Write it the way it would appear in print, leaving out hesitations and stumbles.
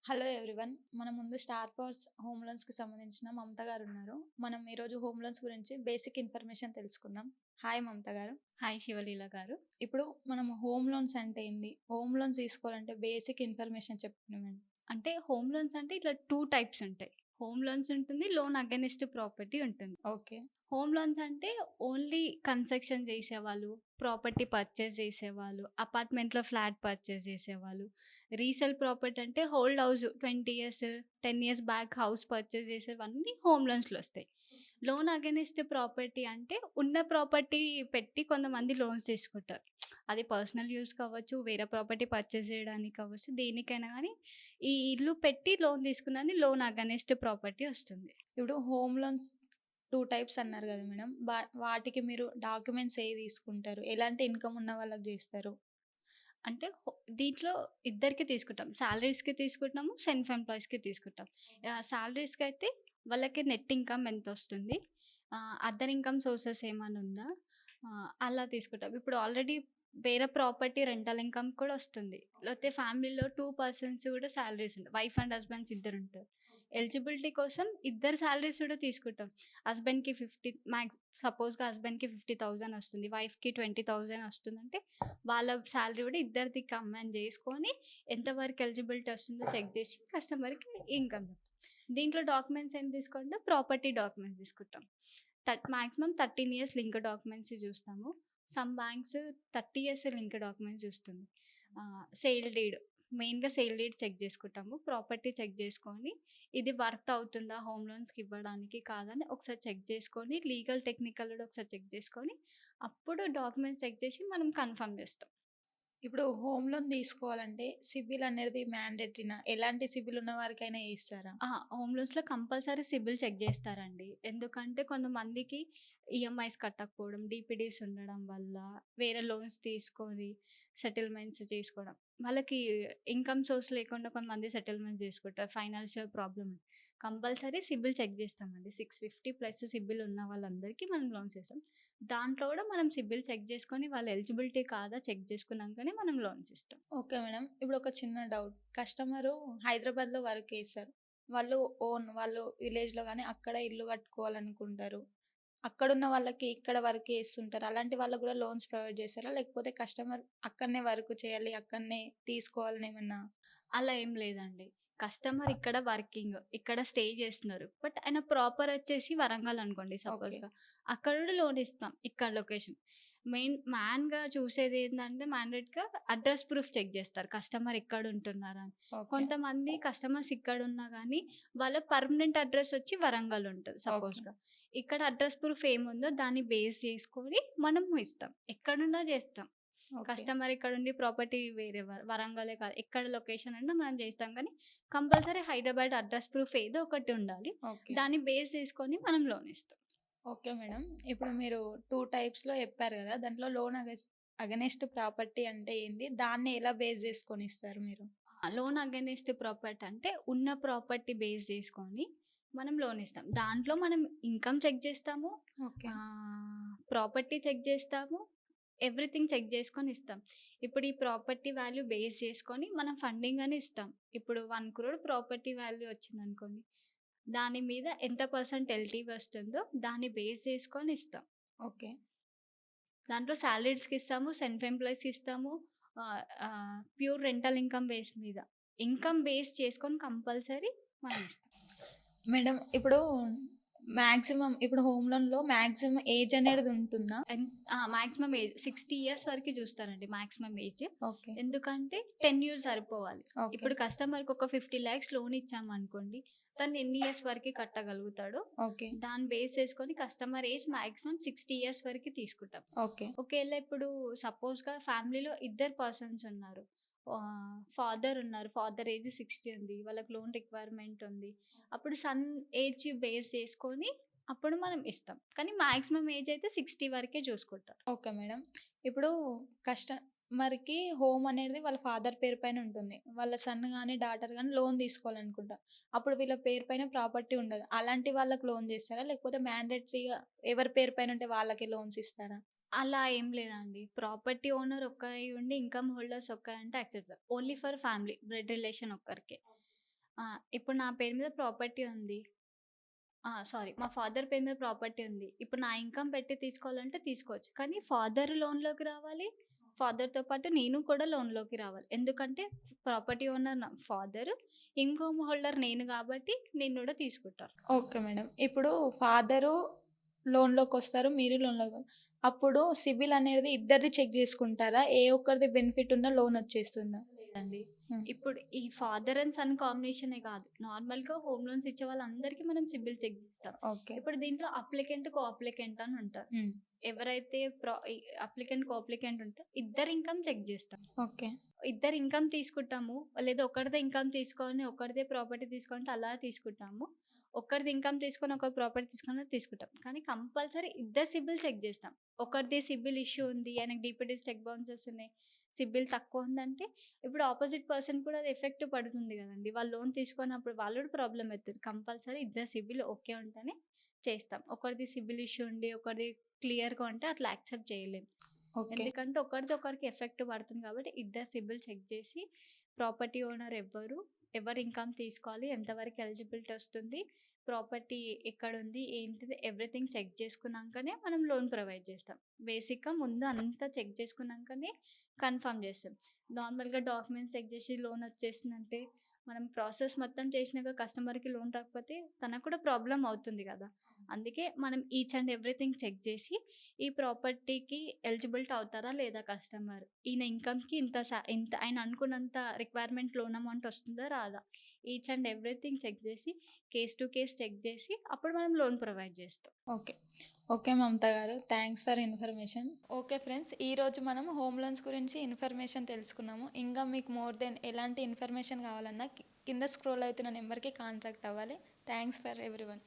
Hello everyone. మన ముందు star powers home లోన్స్‌కి సంబంధించిన మమత గారున్నారు. మనం ఈరోజు హోమ్ లోన్స్ గురించి బేసిక్ ఇన్ఫర్మేషన్ తెలుసుకుందాం. హాయ్ మమత గారు. హాయ్ శివలీల గారు. ఇప్పుడు మనం హోమ్ లోన్స్ అంటే ఏంది? హోమ్ లోన్స్ తీసుకోవాలంటే బేసిక్ ఇన్ఫర్మేషన్ చెప్పండి. అంటే హోమ్ లోన్స్ అంటే ఇట్లా 2 టైప్స్ ఉంటాయి. హోమ్ లోన్స్ ఉంటుంది. లోన్ అగైనెస్ట్ ప్రాపర్టీ ఉంటుంది. ఓకే. హోమ్ లోన్స్ అంటే ఓన్లీ కన్స్ట్రక్షన్ చేసేవాళ్ళు, ప్రాపర్టీ పర్చేస్ చేసేవాళ్ళు, అపార్ట్మెంట్‌లో ఫ్లాట్ పర్చేస్ చేసేవాళ్ళు. రీసేల్ ప్రాపర్టీ అంటే old house 20 years, 10 years back house purchase చేసేవన్నీ హోమ్ లోన్స్‌లో వస్తాయి. లోన్ అగైనెస్ట్ ప్రాపర్టీ అంటే ఉన్న ప్రాపర్టీ పెట్టి కొంతమంది లోన్స్ తీసుకుంటారు. అది పర్సనల్ యూజ్ కావచ్చు, వేరే ప్రాపర్టీ పర్చేస్ చేయడానికి కావచ్చు, దేనికైనా గానీ ఈ ఇల్లు పెట్టి లోన్ తీసుకున్నది లోన్ అగైనెస్ట్ ప్రాపర్టీ వస్తుంది. ఇప్పుడు హోమ్ లోన్స్ 2 టైప్స్ అన్నారు కదా మేడం. వాటికి మీరు డాక్యుమెంట్స్ ఏవి తీసుకుంటారు? ఎలాంటి ఇన్‌కమ్ ఉన్న వాళ్ళకి చేస్తారు? అంటే దీంట్లో ఇద్దరికి తీసుకుంటాం. సాలరీస్‌కి తీసుకుంటాము, సెల్ఫ్ ఎంప్లాయీస్‌కి తీసుకుంటాం. సాలరీస్‌కైతే వాళ్ళకి నెట్ ఇన్‌కమ్ ఎంతొస్తుంది? అదర్ ఇన్‌కమ్ సోర్సెస్ ఏమన్నా ఉందా? అలా తీసుకుంటాం. ఇప్పుడు ఆల్రెడీ వేరే ప్రాపర్టీ రెంటల్ ఇన్‌కమ్ కూడా వస్తుంది. లేకపోతే ఫ్యామిలీలో 2 పర్సన్స్ కూడా సాలరీస్ ఉంటాయి. వైఫ్ అండ్ హస్బెండ్స్ ఇద్దరుంటారు. ఎలిజిబిలిటీ కోసం ఇద్దరు సాలరీస్ కూడా తీసుకుంటాం. హస్బెండ్‌కి 50 సపోజ్‌గా హస్బెండ్‌కి 50,000 వస్తుంది. వైఫ్‌కి 20,000 వస్తుందంటే వాళ్ళ సాలరీ కూడా ఇద్దరిది కంబైన్ చేసుకొని ఎంతవరకు ఎలిజిబిలిటీ వస్తుందో చెక్ చేసి కస్టమర్‌కి ఇన్‌కమ్ చెప్తాం. దీంట్లో డాక్యుమెంట్స్ ఏం తీసుకుంటాం? ప్రాపర్టీ డాక్యుమెంట్స్ తీసుకుంటాం. మాక్సిమం 13 ఇయర్స్ లింక్ డాక్యుమెంట్స్ చూస్తాము. Some banks 30 years link documents చూస్తుంది. సేల్ డీడ్ మెయిన్‌గా సేల్ డీడ్ చెక్ చేసుకుంటాము. ప్రాపర్టీ చెక్ చేసుకొని ఇది వర్త్ అవుతుందా హోమ్ లోన్స్‌కి ఇవ్వడానికి కాదని ఒకసారి చెక్ చేసుకొని లీగల్, టెక్నికల్ కూడా ఒకసారి చెక్ చేసుకొని అప్పుడు డాక్యుమెంట్స్ చెక్ చేసి మనం కన్ఫర్మ్ చేస్తాం. ఇప్పుడు హోమ్ లోన్ తీసుకోవాలంటే సిబిల్ అనేది మ్యాండేటరీనా? ఎలాంటి సిబిల్ ఉన్న వారికైనా ఇస్తారా? హోమ్ లోన్స్‌లో కంపల్సరీ సిబిల్ చెక్ జేస్తారండి. ఎందుకంటే కొంతమందికి ఈఎంఐస్ కట్టకపోవడం, డీపీడీస్ ఉండడం వల్ల వేరే లోన్స్ తీసుకొని సెటిల్‌మెంట్స్ చేసుకోవడం. వాళ్ళకి ఇన్‌కమ్ సోర్స్ లేకుండా కొంతమంది సెటిల్‌మెంట్స్ జేసుకుంటారు. Financial problem. Compulsory CIBIL check జేస్తామండి. 650 ప్లస్ సిబిల్ ఉన్న వాళ్ళందరికీ మనం లోన్స్ ఇస్తాం. దాంట్లో గూడా మనం సిబిల్ చెక్ జేసుకొని వాళ్ళ ఎలిజిబిలిటీ కాదా చెక్ జేసుకున్నాకనే మనం లోన్స్ ఇస్తాం. Okay madam. ఇప్పుడు ఒక చిన్న డౌట్. కస్టమరు హైదరాబాద్‌లో వర్క్ చేస్తారు. వాళ్ళు విలేజ్‌లో గాని అక్కడ ఇల్లు కట్టుకోవాలనుకుంటారు. అక్కడున్న వాళ్ళకి ఇక్కడ వర్క్ చేస్తుంటారు. అలాంటి వాళ్ళకి గూడా లోన్స్ ప్రొవైడ్ చేస్తారా? లేకపోతే కస్టమర్ అక్కడనే వర్క్ చేయాలి, అక్కడనే తీసుకోవాలని ఏమన్నా? అలా ఏం లేదండి. కస్టమర్ ఇక్కడ వర్కింగ్. ఇక్కడ స్టే చేస్తున్నారు. బట్ ఆయన ప్రాపర్ వచ్చేసి వరంగల్ అనుకోండి ఓకే. సపోజ్‌గా. అక్కడ కూడా లోన్ ఇస్తాం. ఇక్కడ లొకేషన్. మ్యాన్‌గా చూసేదేంటంటే మ్యాండేట్‌గా అడ్రెస్ ప్రూఫ్ చెక్ చేస్తారు. కస్టమర్ ఎక్కడుంటున్నారని. ఓకే. కొంతమంది కస్టమర్స్ ఇక్కడున్నా గానీ వాళ్ళ పర్మనెంట్ అడ్రెస్ వచ్చి వరంగల్ ఉంటది ఓకే. సపోజ్‌గా. ఇక్కడ అడ్రెస్ ప్రూఫ్ ఏముందో దాన్ని బేస్ చేసుకొని మనము ఇస్తాం. ఎక్కడున్నా చేస్తాం. ఓకే. కస్టమర్ ఇక్కడుండి ప్రాపర్టీ వేరే వరంగలే కాదు. ఎక్కడ లొకేషన్ అన్నా మనం చేస్తాం కానీ, కంపల్సరీ హైదరాబాద్ అడ్రెస్ ప్రూఫ్ ఏదో ఒకటి ఉండాలి. ఓకే. దాన్ని బేస్ చేసుకొని మనం లోన్ ఇస్తాం. Okay madam. ఇప్పుడు మీరు 2 టైప్స్‌లో చెప్పారు గదా! దాంట్లో లోన్ అగైనెస్ట్ ప్రాపర్టీ అంటే ఏంది? దాన్ని ఎలా బేస్ చేసుకొని ఇస్తారు మీరు? లోన్ అగైనెస్ట్ ప్రాపర్టీ అంటే ఉన్న ప్రాపర్టీ బేస్ చేసుకొని మనం లోన్ ఇస్తాం. దాంట్లో మనం ఇన్‌కమ్ చెక్ చేస్తాము. ఓకే. ప్రాపర్టీ చెక్ చేస్తాము. ఎవ్రీథింగ్ చెక్ చేసుకొని ఇస్తాం. ఇప్పుడు ఈ ప్రాపర్టీ వాల్యూ బేస్ చేసుకొని మనం ఫండింగ్ అని ఇస్తాం. ఇప్పుడు 1,00,00,000 ప్రాపర్టీ వాల్యూ వచ్చిందనుకోండి. దాని మీద ఎంత పర్సెంట్ ఎల్‌టివి వస్తుందో దాన్ని బేస్ చేసుకొని ఇస్తాం. ఓకే. దాంట్లో సాలరీస్‌కి ఇస్తాము, సెల్ఫ్ ఎంప్లాయీస్‌కి ఇస్తాము. ప్యూర్ రెంటల్ ఇన్‌కమ్ బేస్ మీద. ఇన్‌కమ్ బేస్ చేసుకొని కంపల్సరీ మనం ఇస్తాం. మేడం ఇప్పుడు ఇప్పుడు హోమ్ లోన్‌లో మాక్సిమం ఏజ్ అనేది ఉంటుందా? మాక్సిమం ఏజ్ 60 ఇయర్స్ వరకి చూస్తారండి మాక్సిమం ఏజ్. ఓకే. ఎందుకంటే 10 ఇయర్స్ సరిపోవాలి. ఓకే. ఇప్పుడు కస్టమర్‌కి ఒక 50,00,000 లోన్ ఇచ్చామనుకోండి. తను ఎన్ని ఇయర్స్ వరకి కట్టగలుగుతాడో ఓకే. దాన్ని బేస్ చేసుకొని కస్టమర్ ఏజ్ మాక్సిమం 60 ఇయర్స్ వరకి తీసుకుంటాం. ఓకే. ఒకేళ ఇప్పుడు సపోజ్‌గా ఫ్యామిలీలో ఇద్దరు పర్సన్స్ ఉన్నారు. ఫాదర్ ఉన్నారు. ఫాదర్ ఏజ్ 60 ఉంది. వాళ్ళకి లోన్ రిక్వైర్మెంట్ ఉంది. అప్పుడు సన్ ఏజ్ బేస్ చేసుకొని అప్పుడు మనం ఇస్తాం. కానీ మాక్సిమం ఏజ్ అయితే 60 వరకే చూసుకుంటారు. Okay madam. ఇప్పుడు కస్టమర్‌కి హోమ్ అనేది వాళ్ళ ఫాదర్ పేరు పైన ఉంటుంది. వాళ్ళ సన్ గాని, డాటర్ గాని లోన్ తీసుకోవాలనుకుంటా. అప్పుడు వీళ్ళ పేరు పైన ప్రాపర్టీ ఉండదు. అలాంటి వాళ్ళకి లోన్ చేస్తారా? లేకపోతే మ్యాండేటరీగా ఎవరి పేరు పైన ఉంటే వాళ్ళకే లోన్స్ ఇస్తారా? అలా ఏం లేదండి. ప్రాపర్టీ ఓనర్ ఒక్కరై ఉండి ఇన్‌కమ్ హోల్డర్స్ ఒక్కరంటే accept. Only for family. Blood relation ఒక్కరికే. ఇప్పుడు నా పేరు మీద ప్రాపర్టీ ఉంది. సారీ, మా ఫాదర్ పేరు మీద ప్రాపర్టీ ఉంది. ఇప్పుడు నా ఇన్‌కమ్ పెట్టి తీసుకోవాలంటే తీసుకోవచ్చు. కానీ ఫాదర్ లోన్‌లోకి రావాలి. ఫాదర్‌తో పాటు నేను కూడా లోన్‌లోకి రావాలి. ఎందుకంటే ప్రాపర్టీ ఓనర్ నా ఫాదరు. ఇన్‌కమ్ హోల్డర్ నేను గాబట్టి నేను గూడా తీసుకుంటాను. Okay madam. ఇప్పుడు ఫాదరు లోన్‌లోకొస్తారు. మీరు లోన్‌లో అప్పుడు సిబిల్ అనేది ఇద్దరిది చెక్ జేసుకుంటారా? ఏ ఒక్కరిది బెనిఫిట్ ఉన్నా లోన్ వచ్చేస్తుందా? లేదండి. హ్మ్. ఇప్పుడు ఈ ఫాదర్ అండ్ సన్ కాంబినేషనే కాదు. నార్మల్‌గా హోమ్ లోన్స్ ఇచ్చే వాళ్ళందరికీ మనం సిబిల్ చెక్ జేస్తాం. ఓకే. ఇప్పుడు దీంట్లో అప్లికెంట్, కో అప్లికెంట్ అని ఉంటారు. హ్మ్. ఎవరైతే ఈ అప్లికెంట్, కో అప్లికెంట్ ఉంటారో ఇద్దరి ఇన్‌కమ్ చెక్ జేస్తాం. ఓకే. ఇద్దరు ఇన్‌కమ్ తీసుకుంటాము. లేదా ఒకరిదే ఇన్‌కమ్ తీసుకొని, ఒకరిదే ప్రాపర్టీ తీసుకుంటే అలా తీసుకుంటాము. ఒకరిది ఇన్‌కమ్ తీసుకొని, ఒకరి ప్రాపర్టీ తీసుకొని తీసుకుంటాం. కానీ కంపల్సరీ ఇద్దరి సిబిల్ చెక్ జేస్తాం. ఒకరిది సిబిల్ ఇష్యూ ఉంది, ఆయనకి డీపీడీస్, చెక్ బౌన్సెస్ ఉన్నాయి, సిబిల్ తక్కువ ఉందంటే ఇప్పుడు అపోజిట్ పర్సన్ కూడా అది ఎఫెక్ట్ పడుతుంది గదండీ! వాళ్ళు లోన్ తీసుకున్నప్పుడు వాళ్ళు కూడా ప్రాబ్లమ్ అయితది. కంపల్సరీ ఇద్దరి సిబిల్ ఓకే ఉంటేనే చేస్తాం. ఒకరిది సిబిల్ ఇష్యూ ఉండి, ఒకరిది క్లియర్‌గా ఉంటే అట్లా యాక్సెప్ట్ చేయలేం. ఓకే. ఎందుకంటే ఒకరిది ఒకరికి ఎఫెక్ట్ పడుతుంది కాబట్టి ఇద్దరు సిబిల్ చెక్ చేసి ప్రాపర్టీ ఓనర్ ఎవ్వరు, ఎవరు ఇన్కమ్ తీసుకోవాలి, ఎంతవరకు ఎలిజిబిలిటీ వస్తుంది, ప్రాపర్టీ ఎక్కడుంది, ఏంటిది ఎవ్రీథింగ్ చెక్ చేసుకున్నాకనే మనం లోన్ ప్రొవైడ్ చేస్తాం. బేసిక్‌గా ముందు అంతా చెక్ చేసుకున్నాకనే కన్ఫర్మ్ చేస్తాం. నార్మల్‌గా డాక్యుమెంట్స్ చెక్ చేసి లోన్ వచ్చేసిందంటే మనం ప్రాసెస్ మొత్తం చేసినాక కస్టమర్‌కి లోన్ రాకపోతే తనకు కూడా ప్రాబ్లమ్ అవుతుంది కదా! అందుకే మనం ఈచ్ అండ్ ఎవ్రీథింగ్ చెక్ చేసి ఈ ప్రాపర్టీకి ఎలిజిబిలిటీ అవుతారా లేదా కస్టమర్? ఈయన ఇన్‌కమ్‌కి ఇంత ఆయన అనుకున్నంత రిక్వైర్మెంట్ లోన్ అమౌంట్ వస్తుందా? రాదా? ఈచ్ అండ్ ఎవ్రీథింగ్ చెక్ చేసి, కేస్ టు కేస్ చెక్ చేసి అప్పుడు మనం లోన్ ప్రొవైడ్ చేస్తాం. ఓకే. ఓకే మమత గారు. Thanks for information. Okay friends. ఈరోజు మనం హోమ్ లోన్స్ గురించి ఇన్ఫర్మేషన్ తెలుసుకున్నాము. ఇంకా మీకు మోర్ దెన్ ఎలాంటి ఇన్ఫర్మేషన్ కావాలన్నా కింద స్క్రోల్ అవుతున్న నెంబర్‌కి కాంటాక్ట్ అవ్వాలి. Thanks for everyone.